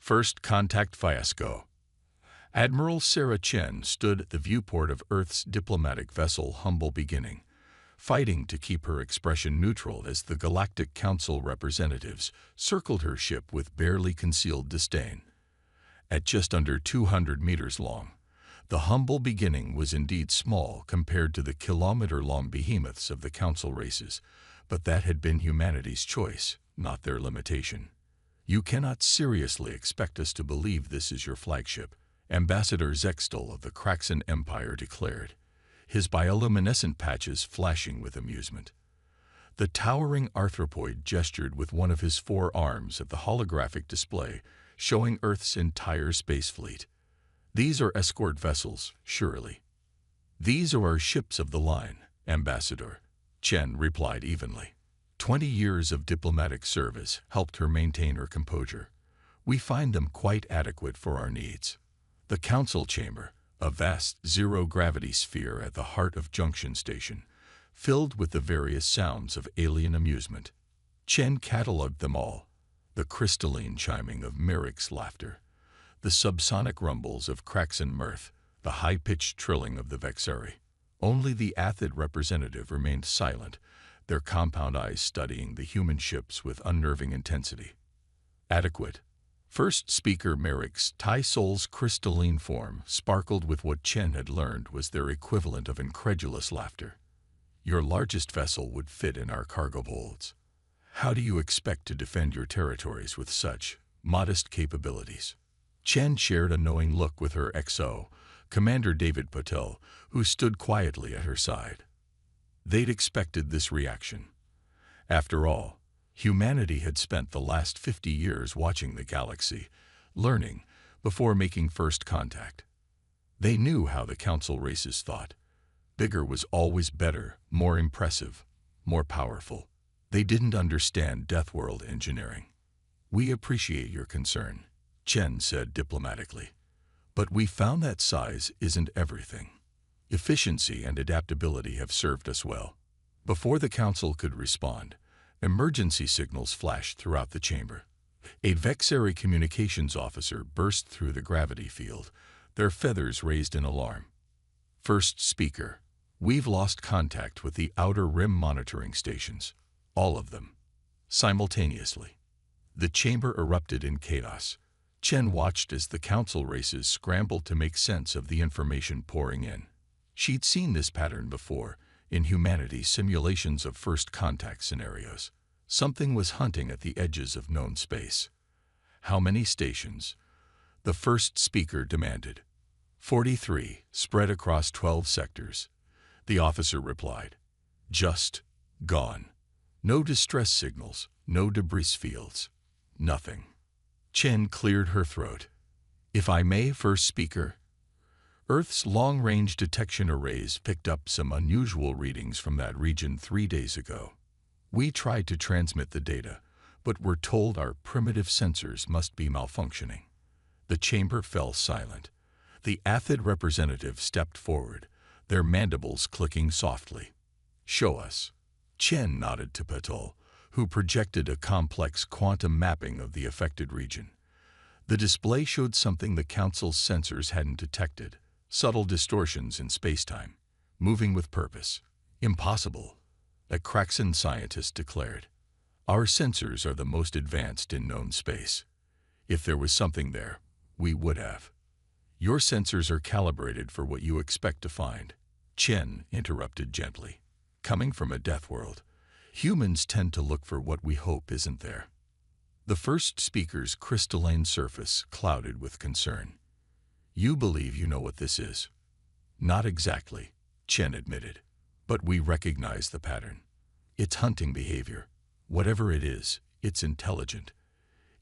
First contact fiasco. Admiral Sarah Chen stood at the viewport of Earth's diplomatic vessel Humble Beginning, fighting to keep her expression neutral as the Galactic Council representatives circled her ship with barely concealed disdain. At just under 200 meters long, the Humble Beginning was indeed small compared to the kilometer-long behemoths of the Council races, but that had been humanity's choice, not their limitation. "You cannot seriously expect us to believe this is your flagship," Ambassador Zextal of the Kraxan Empire declared, his bioluminescent patches flashing with amusement. The towering arthropoid gestured with one of his 4 arms at the holographic display, showing Earth's entire space fleet. "These are escort vessels, surely." "These are our ships of the line, Ambassador," Chen replied evenly. 20 years of diplomatic service helped her maintain her composure. "We find them quite adequate for our needs." The Council Chamber, a vast zero-gravity sphere at the heart of Junction Station, filled with the various sounds of alien amusement. Chen catalogued them all: the crystalline chiming of Merrick's laughter, the subsonic rumbles of Kraxan mirth, the high-pitched trilling of the Vexari. Only the Athid representative remained silent, their compound eyes studying the human ships with unnerving intensity. "Adequate." First speaker Merrick's Tai Soul's crystalline form sparkled with what Chen had learned was their equivalent of incredulous laughter. "Your largest vessel would fit in our cargo holds. How do you expect to defend your territories with such modest capabilities?" Chen shared a knowing look with her XO, Commander David Patel, who stood quietly at her side. They'd expected this reaction. After all, humanity had spent the last 50 years watching the galaxy, learning, before making first contact. They knew how the Council races thought. Bigger was always better, more impressive, more powerful. They didn't understand Deathworld engineering. "We appreciate your concern," Chen said diplomatically. "But we found that size isn't everything. Efficiency and adaptability have served us well." Before the Council could respond, emergency signals flashed throughout the chamber. A Vexari communications officer burst through the gravity field, their feathers raised in alarm. First speaker: "We've lost contact with the Outer Rim monitoring stations. All of them. Simultaneously." The chamber erupted in chaos. Chen watched as the Council races scrambled to make sense of the information pouring in. She'd seen this pattern before, in humanity's simulations of first contact scenarios. Something was hunting at the edges of known space. "How many stations?" the first speaker demanded. 43, spread across 12 sectors. The officer replied. "Just gone. No distress signals, no debris fields. Nothing." Chen cleared her throat. "If I may, first speaker." Earth's long-range detection arrays picked up some unusual readings from that region 3 days ago. "We tried to transmit the data, but were told our primitive sensors must be malfunctioning." The chamber fell silent. The Athid representative stepped forward, their mandibles clicking softly. "Show us." Chen nodded to Patel, who projected a complex quantum mapping of the affected region. The display showed something the Council's sensors hadn't detected: subtle distortions in spacetime, moving with purpose. "Impossible," a Kraxan scientist declared. "Our sensors are the most advanced in known space. If there was something there, we would have." "Your sensors are calibrated for what you expect to find," Chen interrupted gently. "Coming from a death world, humans tend to look for what we hope isn't there." The first speaker's crystalline surface clouded with concern. "You believe you know what this is?" "Not exactly," Chen admitted. "But we recognize the pattern. It's hunting behavior. Whatever it is, it's intelligent.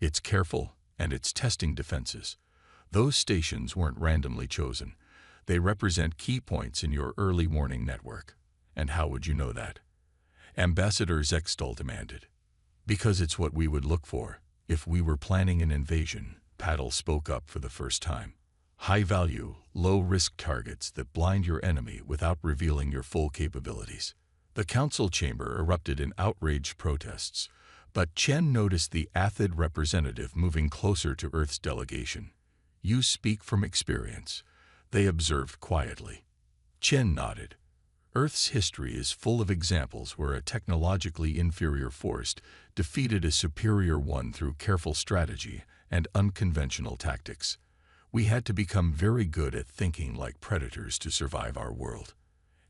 It's careful, and it's testing defenses. Those stations weren't randomly chosen. They represent key points in your early warning network." "And how would you know that?" Ambassador Zextal demanded. "Because it's what we would look for if we were planning an invasion," Paddle spoke up for the first time. "High-value, low-risk targets that blind your enemy without revealing your full capabilities." The Council chamber erupted in outraged protests. But Chen noticed the Athid representative moving closer to Earth's delegation. "You speak from experience," they observed quietly. Chen nodded. Earth's history is full of examples where a technologically inferior force defeated a superior one through careful strategy and unconventional tactics. We had to become very good at thinking like predators to survive our world.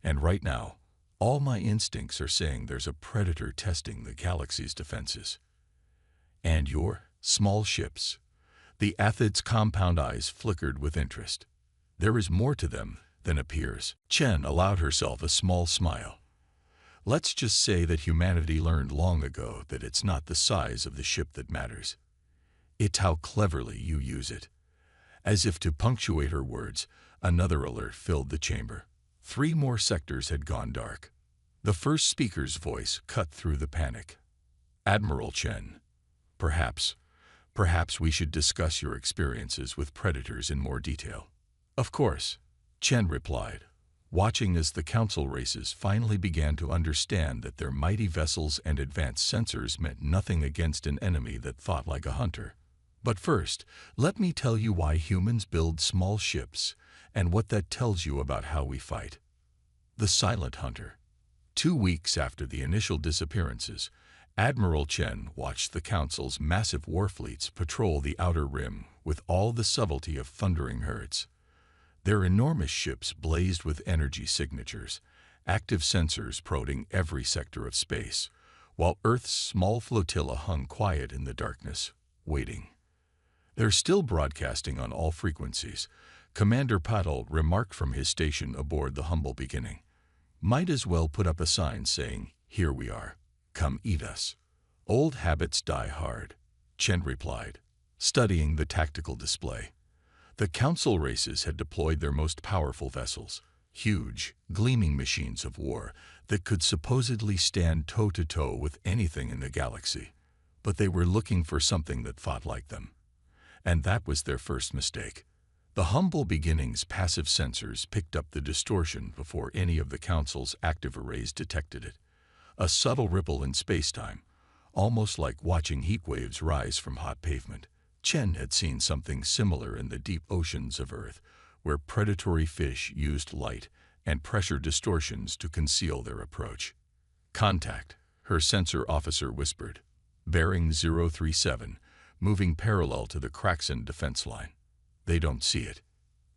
And right now, all my instincts are saying there's a predator testing the galaxy's defenses. And your small ships. The Athid's compound eyes flickered with interest. There is more to them than appears. Chen allowed herself a small smile. Let's just say that humanity learned long ago that it's not the size of the ship that matters. It's how cleverly you use it. As if to punctuate her words, another alert filled the chamber. 3 more sectors had gone dark. The first speaker's voice cut through the panic. "Admiral Chen, perhaps we should discuss your experiences with predators in more detail." "Of course," Chen replied, watching as the council races finally began to understand that their mighty vessels and advanced sensors meant nothing against an enemy that thought like a hunter. "But first, let me tell you why humans build small ships and what that tells you about how we fight." The Silent Hunter. 2 weeks after the initial disappearances, Admiral Chen watched the Council's massive war fleets patrol the Outer Rim with all the subtlety of thundering herds. Their enormous ships blazed with energy signatures, active sensors prodding every sector of space, while Earth's small flotilla hung quiet in the darkness, waiting. "They're still broadcasting on all frequencies," Commander Paddle remarked from his station aboard the Humble Beginning. "Might as well put up a sign saying, 'Here we are. Come eat us.'" "Old habits die hard," Chen replied, studying the tactical display. The Council races had deployed their most powerful vessels, huge, gleaming machines of war that could supposedly stand toe-to-toe with anything in the galaxy. But they were looking for something that fought like them. And that was their first mistake. The Humble Beginning's passive sensors picked up the distortion before any of the Council's active arrays detected it. A subtle ripple in space-time, almost like watching heat waves rise from hot pavement. Chen had seen something similar in the deep oceans of Earth, where predatory fish used light and pressure distortions to conceal their approach. "Contact," her sensor officer whispered. "Bearing 037, moving parallel to the Kraxan defense line." "They don't see it."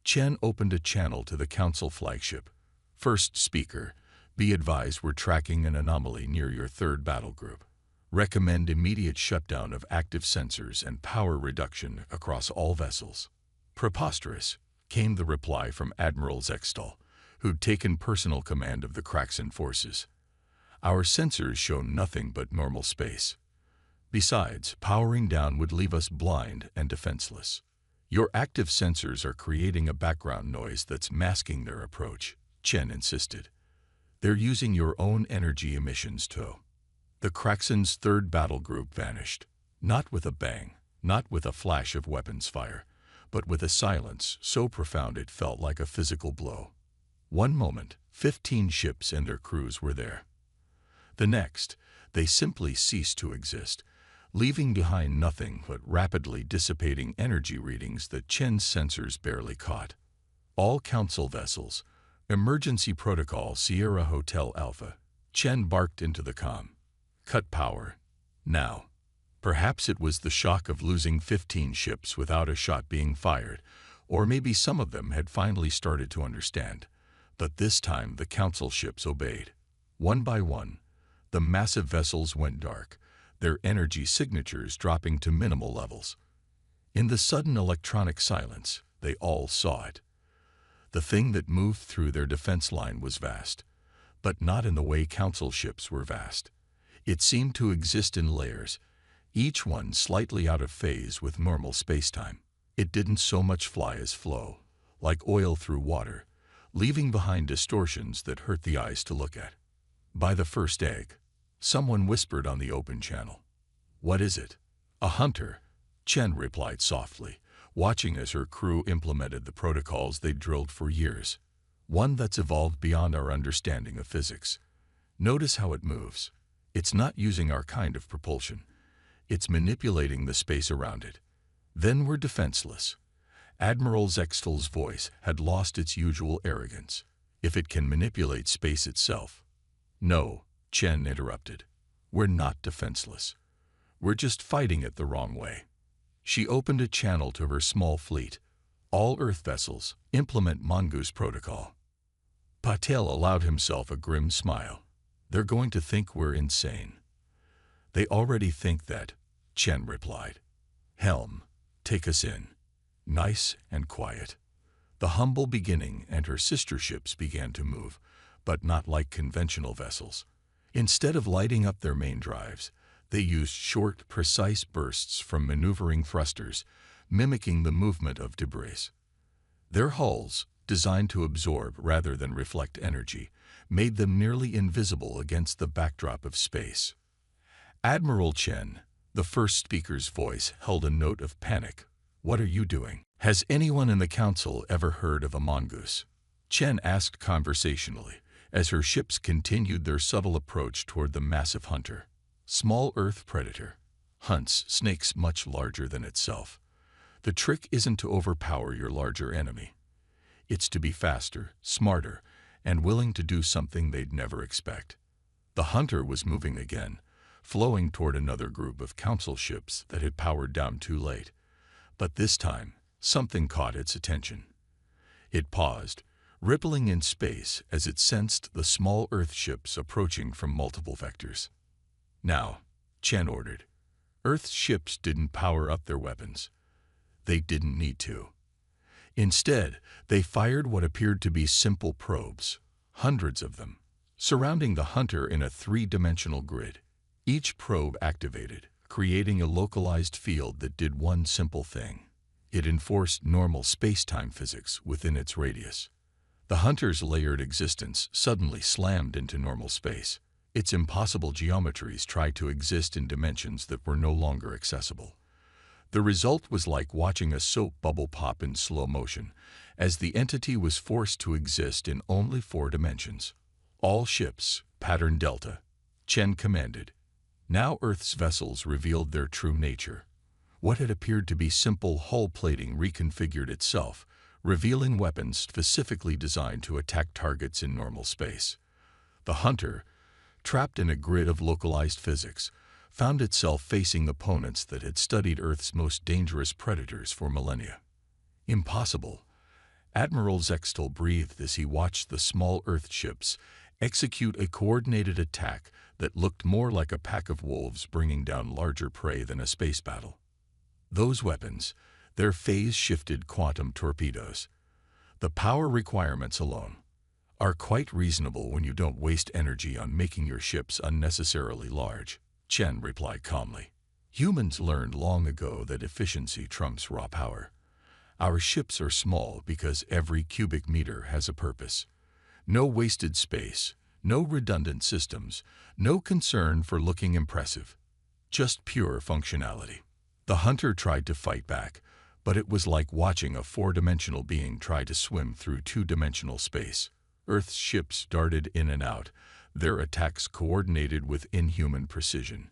Chen opened a channel to the Council flagship. "First speaker, be advised we're tracking an anomaly near your 3rd battle group. Recommend immediate shutdown of active sensors and power reduction across all vessels." "Preposterous," came the reply from Admiral Zextal, who'd taken personal command of the Kraxan forces. "Our sensors show nothing but normal space. Besides, powering down would leave us blind and defenseless. Your active sensors are creating a background noise that's masking their approach," Chen insisted. "They're using your own energy emissions too." The Kraxan's 3rd battle group vanished, not with a bang, not with a flash of weapons fire, but with a silence so profound it felt like a physical blow. One moment, 15 ships and their crews were there. The next, they simply ceased to exist, leaving behind nothing but rapidly dissipating energy readings that Chen's sensors barely caught. "All Council vessels, emergency protocol Sierra Hotel Alpha." Chen barked into the comm. "Cut power. Now." Perhaps it was the shock of losing 15 ships without a shot being fired, or maybe some of them had finally started to understand. But this time the Council ships obeyed. One by one, the massive vessels went dark, their energy signatures dropping to minimal levels. In the sudden electronic silence, they all saw it. The thing that moved through their defense line was vast, but not in the way Council ships were vast. It seemed to exist in layers, each one slightly out of phase with normal spacetime. It didn't so much fly as flow, like oil through water, leaving behind distortions that hurt the eyes to look at. "By the first egg," someone whispered on the open channel. "What is it?" "A hunter," Chen replied softly, watching as her crew implemented the protocols they'd drilled for years. "One that's evolved beyond our understanding of physics. Notice how it moves. It's not using our kind of propulsion. It's manipulating the space around it. Then we're defenseless. Admiral Zextel's voice had lost its usual arrogance. If it can manipulate space itself. No, Chen interrupted. We're not defenseless. We're just fighting it the wrong way. She opened a channel to her small fleet. All Earth vessels implement Mongoose Protocol. Patel allowed himself a grim smile. They're going to think we're insane. They already think that, Chen replied. Helm, take us in. Nice and quiet. The Humble Beginning and her sister ships began to move, but not like conventional vessels. Instead of lighting up their main drives, they used short, precise bursts from maneuvering thrusters, mimicking the movement of debris. Their hulls, designed to absorb rather than reflect energy, made them nearly invisible against the backdrop of space. Admiral Chen, the first speaker's voice, held a note of panic. What are you doing? Has anyone in the council ever heard of a mongoose? Chen asked conversationally, as her ships continued their subtle approach toward the massive hunter. Small Earth predator. Hunts snakes much larger than itself. The trick isn't to overpower your larger enemy. It's to be faster, smarter, and willing to do something they'd never expect. The hunter was moving again, flowing toward another group of council ships that had powered down too late. But this time, something caught its attention. It paused, rippling in space as it sensed the small Earth ships approaching from multiple vectors. Now, Chen ordered. Earth's ships didn't power up their weapons. They didn't need to. Instead, they fired what appeared to be simple probes, hundreds of them, surrounding the hunter in a three-dimensional grid. Each probe activated, creating a localized field that did one simple thing. It enforced normal space-time physics within its radius. The hunter's layered existence suddenly slammed into normal space. Its impossible geometries tried to exist in dimensions that were no longer accessible. The result was like watching a soap bubble pop in slow motion, as the entity was forced to exist in only 4 dimensions. All ships, pattern Delta, Chen commanded. Now Earth's vessels revealed their true nature. What had appeared to be simple hull plating reconfigured itself, revealing weapons specifically designed to attack targets in normal space. The hunter, trapped in a grid of localized physics, found itself facing opponents that had studied Earth's most dangerous predators for millennia. Impossible. Admiral Zextel breathed as he watched the small Earth ships execute a coordinated attack that looked more like a pack of wolves bringing down larger prey than a space battle. Those weapons, their phase-shifted quantum torpedoes. The power requirements alone are quite reasonable when you don't waste energy on making your ships unnecessarily large, Chen replied calmly. Humans learned long ago that efficiency trumps raw power. Our ships are small because every cubic meter has a purpose. No wasted space, no redundant systems, no concern for looking impressive. Just pure functionality. The hunter tried to fight back, but it was like watching a 4-dimensional being try to swim through 2-dimensional space. Earth's ships darted in and out, their attacks coordinated with inhuman precision,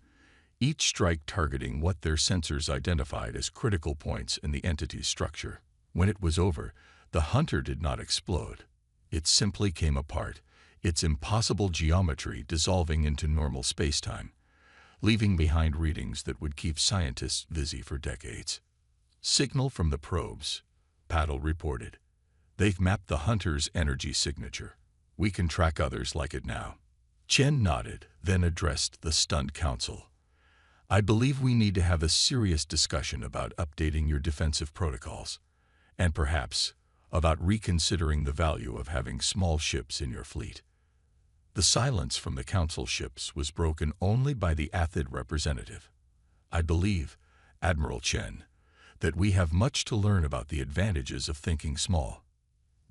each strike targeting what their sensors identified as critical points in the entity's structure. When it was over, the hunter did not explode. It simply came apart, its impossible geometry dissolving into normal spacetime, leaving behind readings that would keep scientists busy for decades. Signal from the probes, Paddle reported. They've mapped the hunter's energy signature. We can track others like it now. Chen nodded, then addressed the stunned council. I believe we need to have a serious discussion about updating your defensive protocols, and perhaps about reconsidering the value of having small ships in your fleet. The silence from the council ships was broken only by the Athid representative. I believe, Admiral Chen, that we have much to learn about the advantages of thinking small.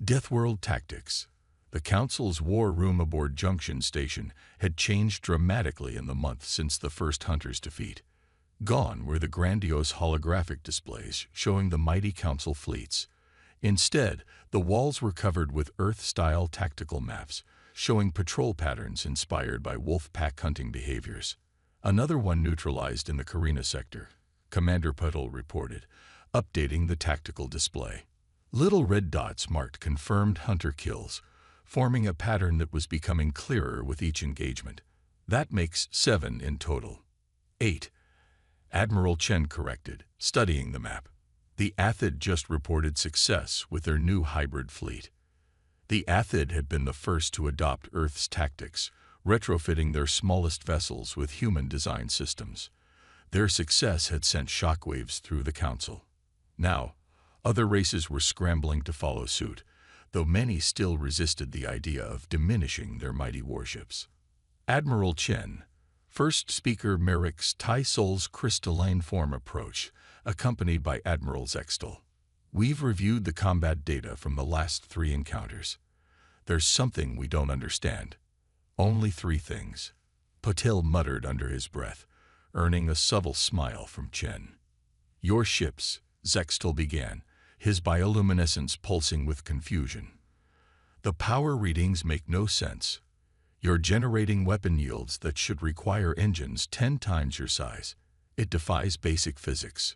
Deathworld tactics. The Council's war room aboard Junction Station had changed dramatically in the month since the first Hunter's defeat. Gone were the grandiose holographic displays showing the mighty Council fleets. Instead, the walls were covered with Earth-style tactical maps, showing patrol patterns inspired by wolf pack hunting behaviors. Another one neutralized in the Carina sector, Commander Puddle reported, updating the tactical display. Little red dots marked confirmed hunter kills, forming a pattern that was becoming clearer with each engagement. That makes 7 in total. 8. Admiral Chen corrected, studying the map. The Athid just reported success with their new hybrid fleet. The Athid had been the first to adopt Earth's tactics, retrofitting their smallest vessels with human design systems. Their success had sent shockwaves through the Council. Now, other races were scrambling to follow suit, though many still resisted the idea of diminishing their mighty warships. Admiral Chen, first speaker Merrick's Tai Sol's crystalline form approach, accompanied by Admiral Zextal. We've reviewed the combat data from the last 3 encounters. There's something we don't understand. Only 3 things. Patil muttered under his breath, earning a subtle smile from Chen. Your ships, Zextal began, his bioluminescence pulsing with confusion. The power readings make no sense. You're generating weapon yields that should require engines 10 times your size. It defies basic physics.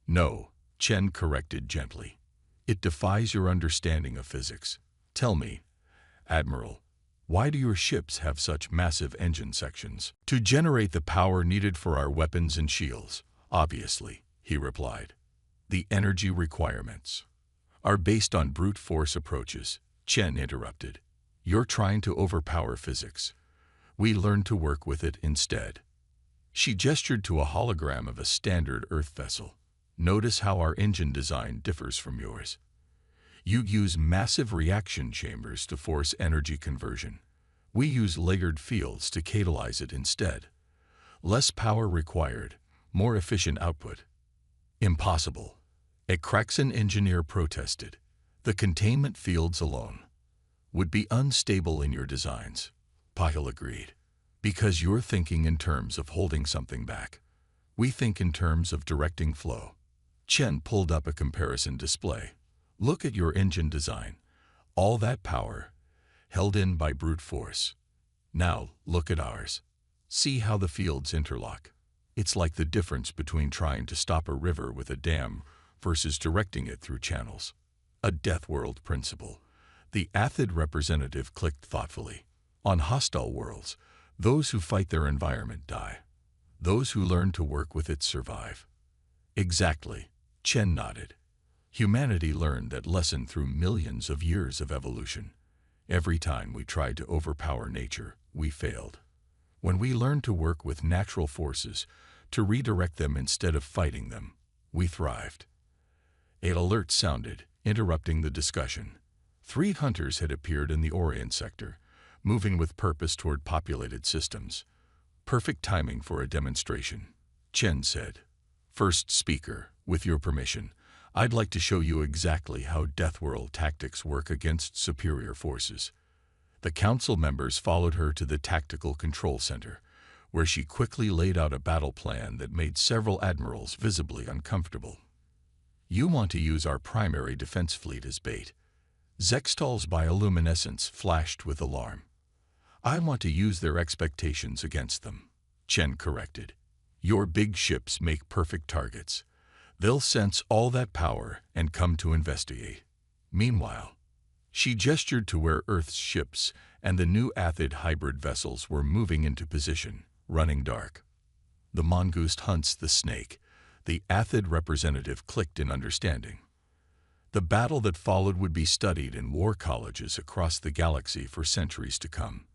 No, Chen corrected gently. It defies your understanding of physics. Tell me, Admiral, why do your ships have such massive engine sections? To generate the power needed for our weapons and shields, obviously, he replied. The energy requirements are based on brute force approaches, Chen interrupted. You're trying to overpower physics. We learned to work with it instead. She gestured to a hologram of a standard Earth vessel. Notice how our engine design differs from yours. You use massive reaction chambers to force energy conversion. We use layered fields to catalyze it instead. Less power required, more efficient output. Impossible. A Kraxan engineer protested. The containment fields alone would be unstable in your designs. Pahil agreed. Because you're thinking in terms of holding something back. We think in terms of directing flow. Chen pulled up a comparison display. Look at your engine design. All that power, held in by brute force. Now, look at ours. See how the fields interlock. It's like the difference between trying to stop a river with a dam versus directing it through channels. A Deathworld principle. The Athid representative clicked thoughtfully. On hostile worlds, those who fight their environment die. Those who learn to work with it survive. Exactly, Chen nodded. Humanity learned that lesson through millions of years of evolution. Every time we tried to overpower nature, we failed. When we learned to work with natural forces, to redirect them instead of fighting them, we thrived. An alert sounded, interrupting the discussion. 3 hunters had appeared in the Orient sector, moving with purpose toward populated systems. Perfect timing for a demonstration, Chen said. First speaker, with your permission, I'd like to show you exactly how Deathworld tactics work against superior forces. The council members followed her to the Tactical Control Center, where she quickly laid out a battle plan that made several admirals visibly uncomfortable. You want to use our primary defense fleet as bait. Zextal's bioluminescence flashed with alarm. I want to use their expectations against them, Chen corrected. Your big ships make perfect targets. They'll sense all that power and come to investigate. Meanwhile, she gestured to where Earth's ships and the new Athid hybrid vessels were moving into position, running dark. The mongoose hunts the snake. The Athid representative clicked in understanding. The battle that followed would be studied in war colleges across the galaxy for centuries to come.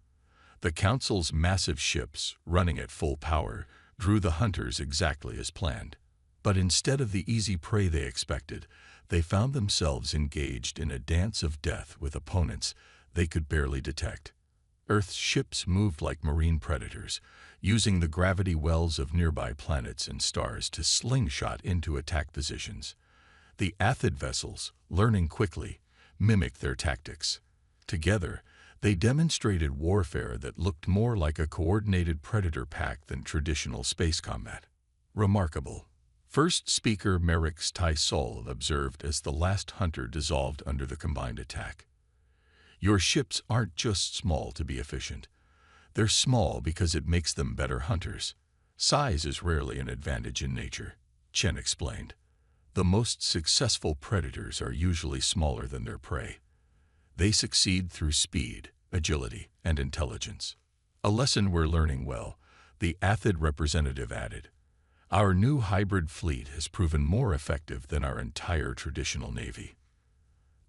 The Council's massive ships, running at full power, drew the hunters exactly as planned. But instead of the easy prey they expected, they found themselves engaged in a dance of death with opponents they could barely detect. Earth's ships moved like marine predators, using the gravity wells of nearby planets and stars to slingshot into attack positions. The Athid vessels, learning quickly, mimicked their tactics. Together, they demonstrated warfare that looked more like a coordinated predator pack than traditional space combat. Remarkable. First speaker Merrick's Tai Sol observed as the last hunter dissolved under the combined attack. Your ships aren't just small to be efficient. They're small because it makes them better hunters. Size is rarely an advantage in nature, Chen explained. The most successful predators are usually smaller than their prey. They succeed through speed, agility, and intelligence. A lesson we're learning well, the Athid representative added. Our new hybrid fleet has proven more effective than our entire traditional navy.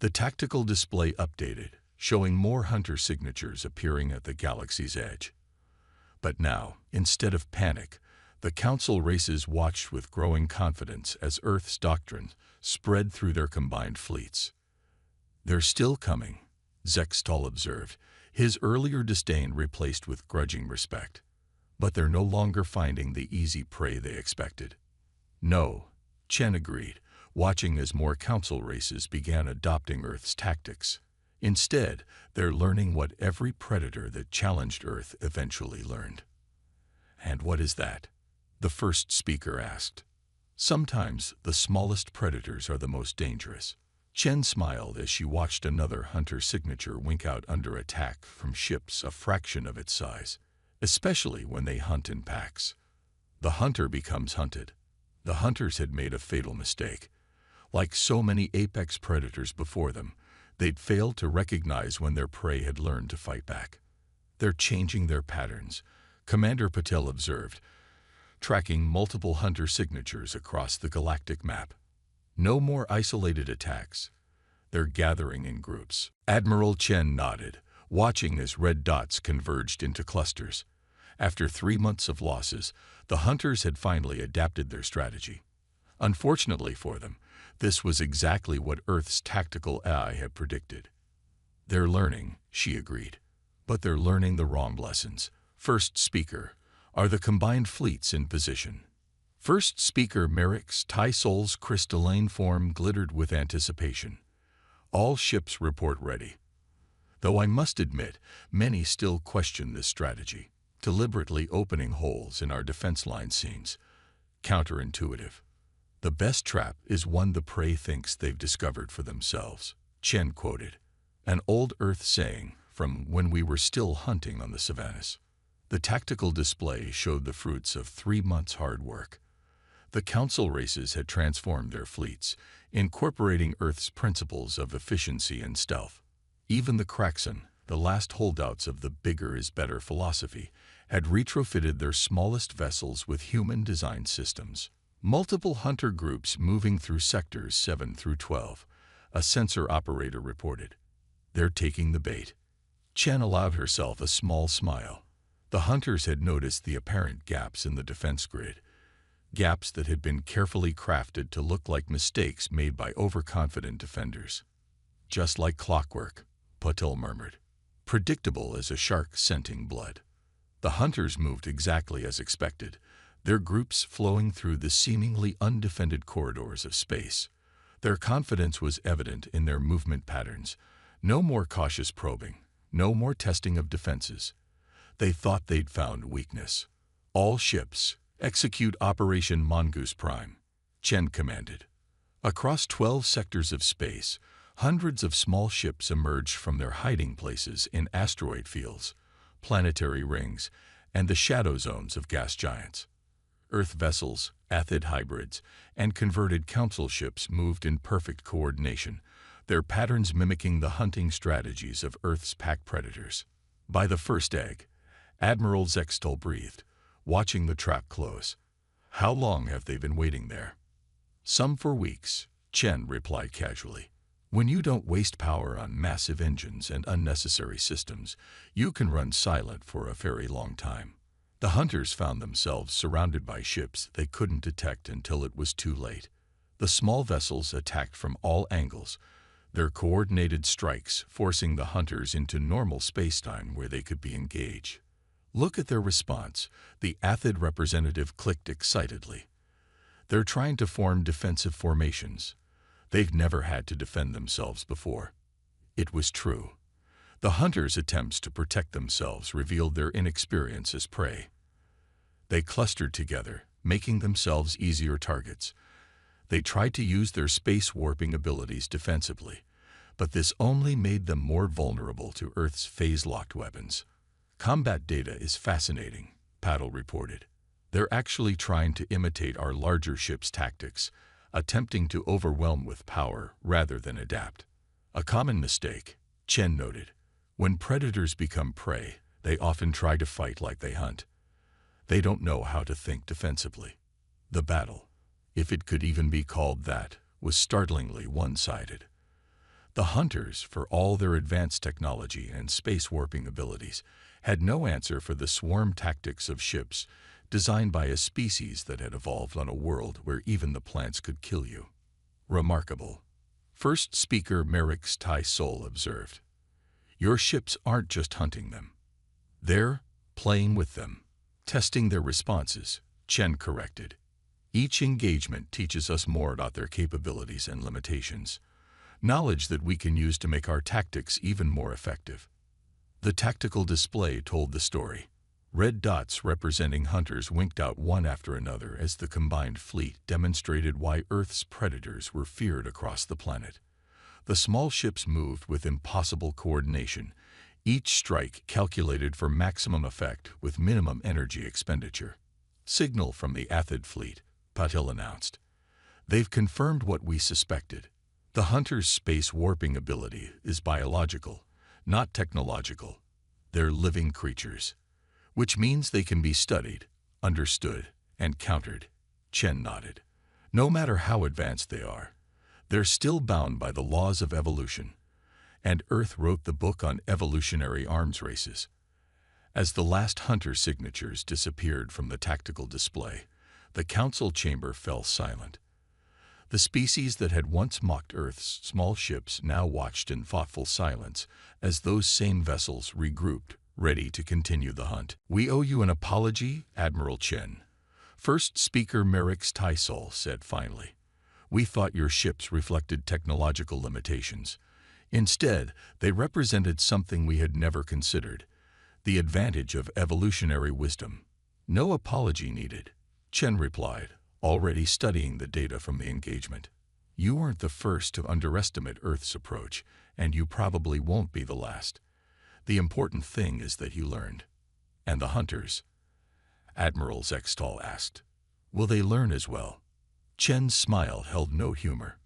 The tactical display updated, showing more hunter signatures appearing at the galaxy's edge. But now, instead of panic, the Council races watched with growing confidence as Earth's doctrine spread through their combined fleets. They're still coming, Zextal observed, his earlier disdain replaced with grudging respect. But they're no longer finding the easy prey they expected. No, Chen agreed, watching as more Council races began adopting Earth's tactics. Instead, they're learning what every predator that challenged Earth eventually learned. And what is that? The first speaker asked. Sometimes the smallest predators are the most dangerous. Chen smiled as she watched another hunter signature wink out under attack from ships a fraction of its size, especially when they hunt in packs. The hunter becomes hunted. The hunters had made a fatal mistake. Like so many apex predators before them, they'd failed to recognize when their prey had learned to fight back. They're changing their patterns, Commander Patel observed, tracking multiple hunter signatures across the galactic map. No more isolated attacks. They're gathering in groups. Admiral Chen nodded, watching as red dots converged into clusters. After 3 months of losses, the hunters had finally adapted their strategy. Unfortunately for them, this was exactly what Earth's tactical AI had predicted. They're learning, she agreed, but they're learning the wrong lessons. First speaker, are the combined fleets in position? First speaker Merrick's Ty-Sol's crystalline form glittered with anticipation. All ships report ready. Though I must admit, many still question this strategy, deliberately opening holes in our defense line seems counterintuitive. The best trap is one the prey thinks they've discovered for themselves, Chen quoted, an old Earth saying from when we were still hunting on the savannas. The tactical display showed the fruits of 3 months' hard work. The Council races had transformed their fleets, incorporating Earth's principles of efficiency and stealth. Even the Kraxon, the last holdouts of the bigger is better philosophy, had retrofitted their smallest vessels with human-designed systems. Multiple hunter groups moving through sectors 7 through 12, a sensor operator reported. They're taking the bait. Chen allowed herself a small smile. The hunters had noticed the apparent gaps in the defense grid, gaps that had been carefully crafted to look like mistakes made by overconfident defenders. Just like clockwork, Patel murmured, predictable as a shark scenting blood. The hunters moved exactly as expected, their groups flowing through the seemingly undefended corridors of space. Their confidence was evident in their movement patterns. No more cautious probing, no more testing of defenses. They thought they'd found weakness. All ships, execute Operation Mongoose Prime, Chen commanded. Across 12 sectors of space, hundreds of small ships emerged from their hiding places in asteroid fields, planetary rings, and the shadow zones of gas giants. Earth vessels, Athid hybrids, and converted Council ships moved in perfect coordination, their patterns mimicking the hunting strategies of Earth's pack predators. By the first egg, Admiral Zextal breathed, watching the trap close. How long have they been waiting there? Some for weeks, Chen replied casually. When you don't waste power on massive engines and unnecessary systems, you can run silent for a very long time. The hunters found themselves surrounded by ships they couldn't detect until it was too late. The small vessels attacked from all angles, their coordinated strikes forcing the hunters into normal spacetime where they could be engaged. Look at their response, the Athid representative clicked excitedly. They're trying to form defensive formations. They've never had to defend themselves before. It was true. The hunters' attempts to protect themselves revealed their inexperience as prey. They clustered together, making themselves easier targets. They tried to use their space warping abilities defensively, but this only made them more vulnerable to Earth's phase-locked weapons. Combat data is fascinating, Paddle reported. They're actually trying to imitate our larger ships' tactics, attempting to overwhelm with power rather than adapt. A common mistake, Chen noted. When predators become prey, they often try to fight like they hunt. They don't know how to think defensively. The battle, if it could even be called that, was startlingly one-sided. The hunters, for all their advanced technology and space warping abilities, had no answer for the swarm tactics of ships designed by a species that had evolved on a world where even the plants could kill you. Remarkable. First speaker Merrick's Tai Sol observed. Your ships aren't just hunting them. They're playing with them, testing their responses, Chen corrected. Each engagement teaches us more about their capabilities and limitations, knowledge that we can use to make our tactics even more effective. The tactical display told the story. Red dots representing hunters winked out one after another as the combined fleet demonstrated why Earth's predators were feared across the planet. The small ships moved with impossible coordination, each strike calculated for maximum effect with minimum energy expenditure. Signal from the Athid fleet, Patil announced. They've confirmed what we suspected. The hunter's space warping ability is biological, not technological. They're living creatures, which means they can be studied, understood, and countered. Chen nodded. No matter how advanced they are, they're still bound by the laws of evolution, and Earth wrote the book on evolutionary arms races. As the last hunter signatures disappeared from the tactical display, the council chamber fell silent. The species that had once mocked Earth's small ships now watched in thoughtful silence as those same vessels regrouped, ready to continue the hunt. We owe you an apology, Admiral Chen. First speaker Merrick's Tai Sol said finally. We thought your ships reflected technological limitations. Instead, they represented something we had never considered, the advantage of evolutionary wisdom. No apology needed, Chen replied, already studying the data from the engagement. You weren't the first to underestimate Earth's approach, and you probably won't be the last. The important thing is that you learned. And the hunters? Admiral Zextal asked. Will they learn as well? Chen's smile held no humor.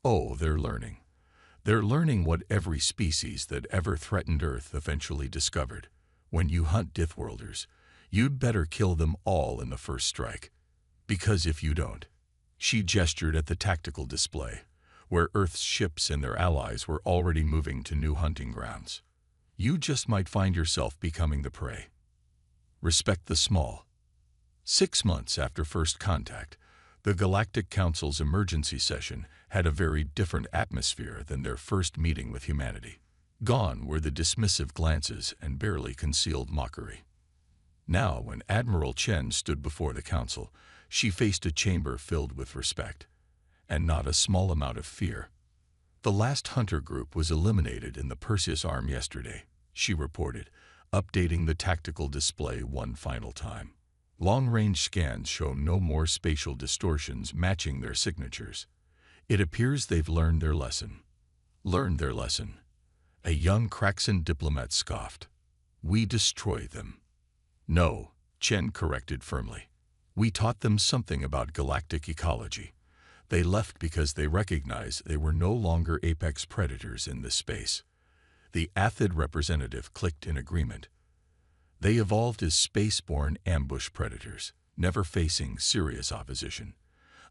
Oh, they're learning. They're learning what every species that ever threatened Earth eventually discovered. When you hunt Deathworlders, you'd better kill them all in the first strike. Because if you don't, she gestured at the tactical display, where Earth's ships and their allies were already moving to new hunting grounds. You just might find yourself becoming the prey. Respect the small. 6 months after first contact, the Galactic Council's emergency session had a very different atmosphere than their first meeting with humanity. Gone were the dismissive glances and barely concealed mockery. Now, when Admiral Chen stood before the council, she faced a chamber filled with respect, and not a small amount of fear. The last hunter group was eliminated in the Perseus Arm yesterday, she reported, updating the tactical display one final time. Long-range scans show no more spatial distortions matching their signatures. It appears they've learned their lesson. Learned their lesson. A young Kraxan diplomat scoffed. We destroy them. No, Chen corrected firmly. We taught them something about galactic ecology. They left because they recognized they were no longer apex predators in this space. The Athid representative clicked in agreement. They evolved as space-borne ambush predators, never facing serious opposition,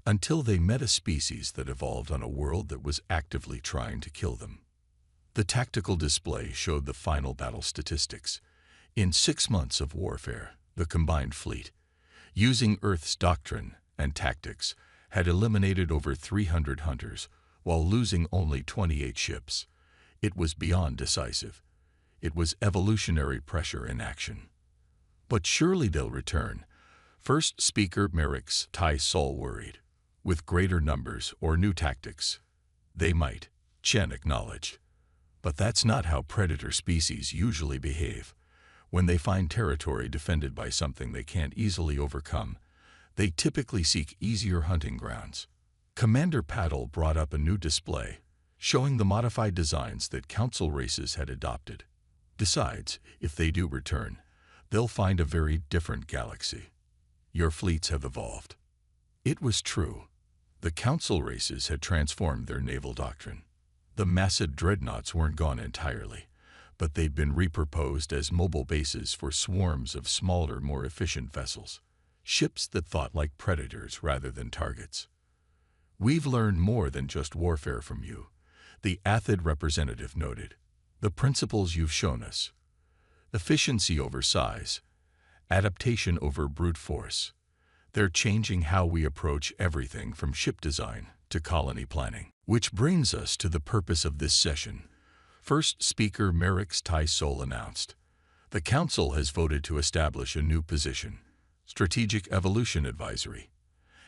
until they met a species that evolved on a world that was actively trying to kill them. The tactical display showed the final battle statistics. In 6 months of warfare, the combined fleet, using Earth's doctrine and tactics, had eliminated over 300 hunters, while losing only 28 ships. It was beyond decisive. It was evolutionary pressure in action. But surely they'll return. First speaker Merrick's Tai Sol worried. With greater numbers or new tactics. They might, Chen acknowledged. But that's not how predator species usually behave. When they find territory defended by something they can't easily overcome, they typically seek easier hunting grounds. Commander Paddle brought up a new display, showing the modified designs that council races had adopted. Besides, if they do return, they'll find a very different galaxy. Your fleets have evolved. It was true. The council races had transformed their naval doctrine. The massive dreadnoughts weren't gone entirely, but they'd been repurposed as mobile bases for swarms of smaller, more efficient vessels, ships that thought like predators rather than targets. We've learned more than just warfare from you, the Athid representative noted. The principles you've shown us: efficiency over size, adaptation over brute force. They're changing how we approach everything from ship design to colony planning. Which brings us to the purpose of this session. First Speaker Merrick's Ty-Sol announced, the Council has voted to establish a new position, Strategic Evolution Advisory,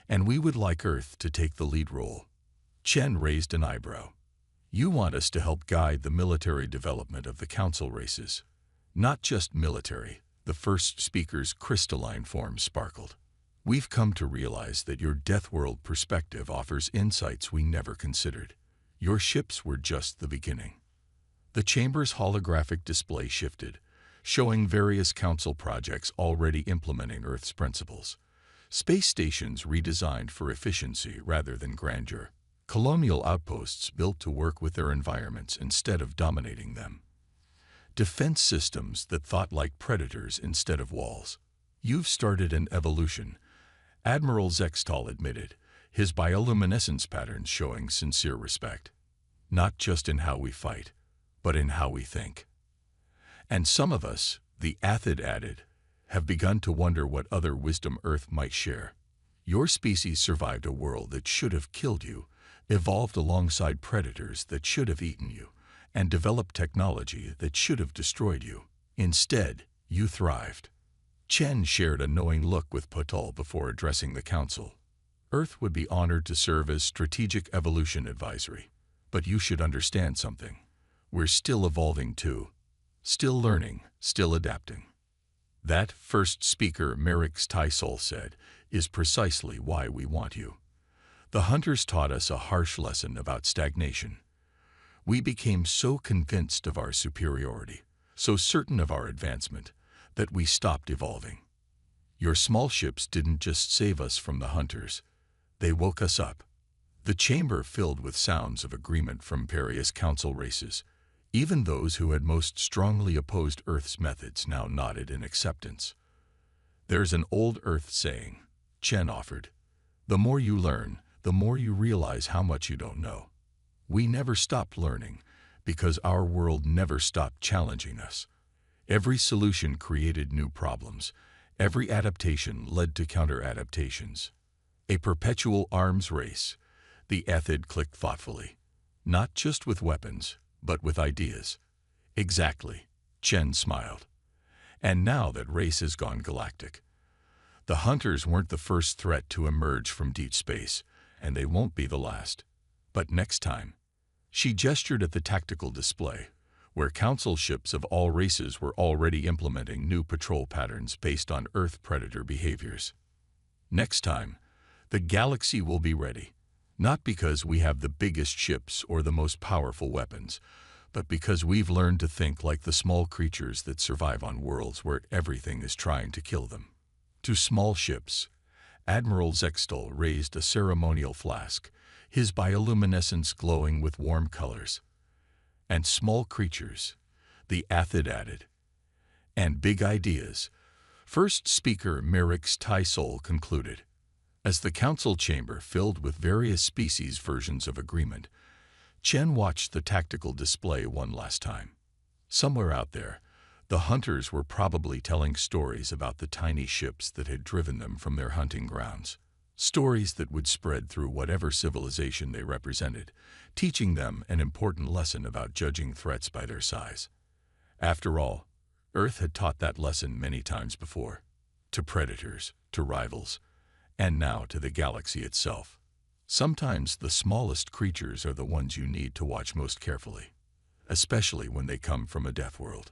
and we would like Earth to take the lead role. Chen raised an eyebrow. You want us to help guide the military development of the Council races. Not just military, the first speaker's crystalline form sparkled. We've come to realize that your Deathworld perspective offers insights we never considered. Your ships were just the beginning. The chamber's holographic display shifted, showing various council projects already implementing Earth's principles. Space stations redesigned for efficiency rather than grandeur. Colonial outposts built to work with their environments instead of dominating them. Defense systems that thought like predators instead of walls. You've started an evolution, Admiral Zextal admitted, his bioluminescence patterns showing sincere respect. Not just in how we fight, but in how we think. And some of us, the Athid added, have begun to wonder what other wisdom Earth might share. Your species survived a world that should have killed you, evolved alongside predators that should have eaten you, and developed technology that should have destroyed you. Instead, you thrived. Chen shared a knowing look with Patul before addressing the council. Earth would be honored to serve as Strategic Evolution Advisory. But you should understand something. We're still evolving too. Still learning, still adapting. That, First Speaker Merrick's Ty-Sol said, is precisely why we want you. The hunters taught us a harsh lesson about stagnation. We became so convinced of our superiority, so certain of our advancement, that we stopped evolving. Your small ships didn't just save us from the hunters. They woke us up. The chamber filled with sounds of agreement from various council races. Even those who had most strongly opposed Earth's methods now nodded in acceptance. There's an old Earth saying, Chen offered, the more you learn, the more you realize how much you don't know. We never stopped learning because our world never stopped challenging us. Every solution created new problems. Every adaptation led to counter-adaptations. A perpetual arms race, the Athid clicked thoughtfully. Not just with weapons, but with ideas. Exactly, Chen smiled. And now that race has gone galactic. The hunters weren't the first threat to emerge from deep space, and they won't be the last. But next time, she gestured at the tactical display, where council ships of all races were already implementing new patrol patterns based on Earth predator behaviors. Next time, the galaxy will be ready, not because we have the biggest ships or the most powerful weapons, but because we've learned to think like the small creatures that survive on worlds where everything is trying to kill them. To small ships, Admiral Zextal raised a ceremonial flask, his bioluminescence glowing with warm colors. And small creatures, the Athid added. And big ideas, First Speaker Merrick's Ty-Sol concluded. As the council chamber filled with various species versions of agreement, Chen watched the tactical display one last time. Somewhere out there, the hunters were probably telling stories about the tiny ships that had driven them from their hunting grounds. Stories that would spread through whatever civilization they represented, teaching them an important lesson about judging threats by their size. After all, Earth had taught that lesson many times before, to predators, to rivals, and now to the galaxy itself. Sometimes the smallest creatures are the ones you need to watch most carefully, especially when they come from a death world.